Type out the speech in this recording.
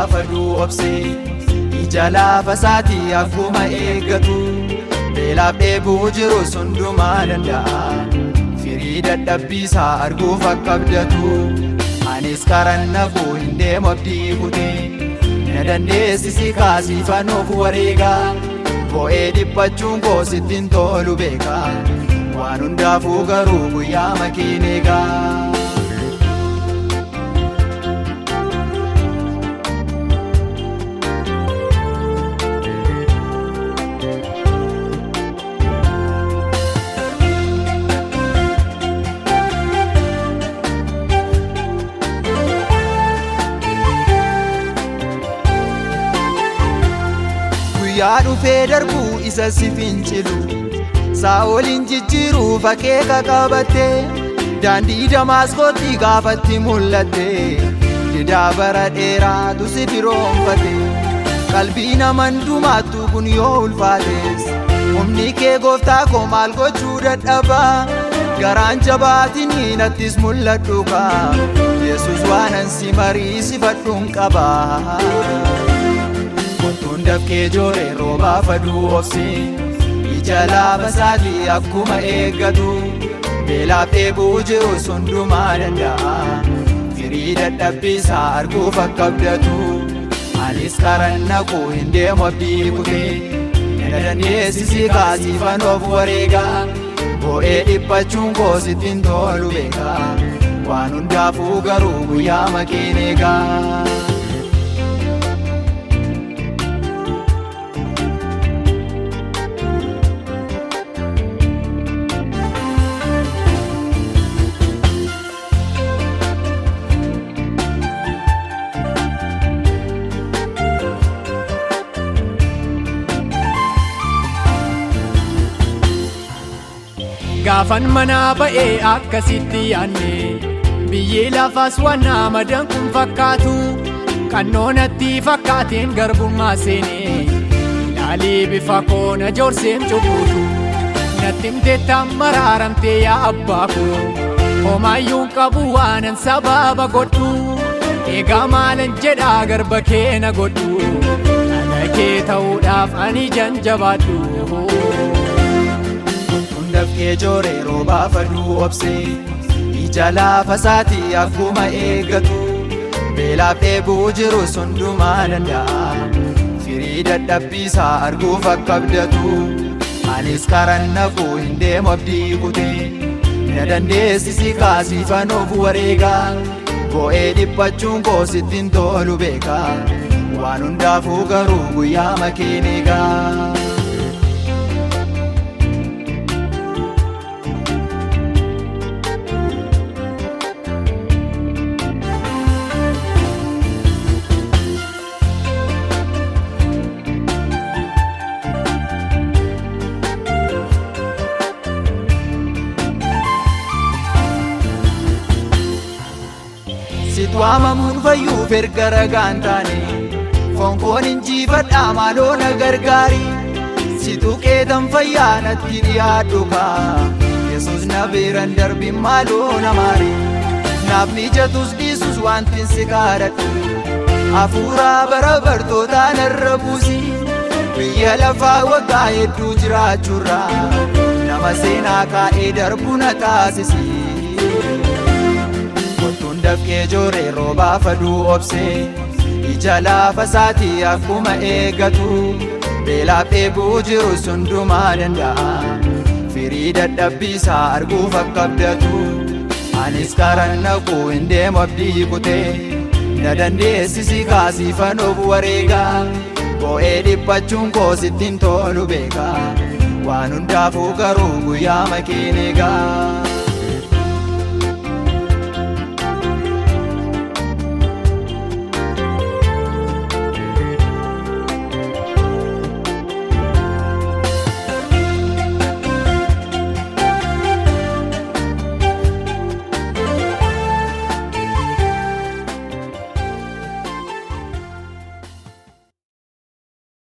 baafaduu obsee ija lafa isaatii akkuma eeggatu beelaaf dheebuu jirus hundumaa danda'a firii dadhabbiisaa arguuf akka abdatu anis karan naquu hin deemu abdii kutee na dandeessisi kaasiifannoof wareegaa bo'ee dhiphachuun koo sittin tolu beeka waan hundaafuu garuu guyyaa makiin eegaa. Guyyaa dhufee darbuu isa si fincilu Saa'olin jijjiiruuf akeeka qabattee daandii Damaasqootti gaafatti mul'atte didaa bara dheeraatu si firoomfate qalbii nama hundumaattuu kun yoo ulfaates humni kee gooftaa koo maal gochuu dadhabaa garaan jabaatinii nattis mul'adhu kaa Yesus waanan si mariisifadhuun qabaa. Kontuun dafkee jooree roobaa faduu obsee ija lafa isaatii akkuma eeggatu beelaaf dheebuu jirus hundumaa danda'a firii dadhabbiisaa arguuf akka abdatu anis karan naquu hin deemu abdii kutee na dandeessisi kaasiifannoof wareegaa bo'ee dhiphachuun koo sittin tolu beeka waan hundaafuu garuu guyyaa makiin eegaa. Gaafan manaa ba'ee akkasitti yaanne biyyi lafaas waan nama danquun fakkaatu qannoonatti fakkaateen garbummaa seenee ilaalii bifa koona joorseem cubbuutu natti himteettaan maraaramtee yaa abbaa koo homaayyuun qabu waanan sababa godhu eegaa maalan jedhaa garba kee na godhu ana kee ta'uudhaaf ani janjabaadhu. Dafkee jooree roobaa faduu obsee ija lafa isaatii akkuma eeggatu beelaaf dheebuu jirus hundumaa danda'a firii dadhabbiisaa arguuf akka abdatu anis karan naquu hin deemu abdii kutee na dandeessisi kaasiifannoof wareegaa bo'ee dhiphachuun koo sittin tolu beeka waan hundaafuu garuu guyyaa makiin eegaa. Situ waamamuun fayyuuf erga ragaan taane fonkoon injifadhaa maaloo na gargaari situ qeetan fayyaa natti dhiyaadhu kaa Yesus na biran darbin maaloo na maari naaf mijatus dhiisus wantin si kadhadhu hafuuraa bara bartootaa narra buusi biyya lafaa waggaa hedduu jiraachuurraa nama seenaa kaa'ee darbu na taasisi. Dafkee jooree roobaa faduu obsee ija lafa isaatii akkuma eeggatu beelaaf dheebuu jirus hundumaa danda'a firii dadhabbiisaa arguuf akka abdatu anis karan naquu hin deemu abdii kutee na dandeessisi kaasiifannoof wareegaa bo'ee dhiphachuun koo sittin tolu beeka waan hundaafuu garuu guyyaa makiin eegaa.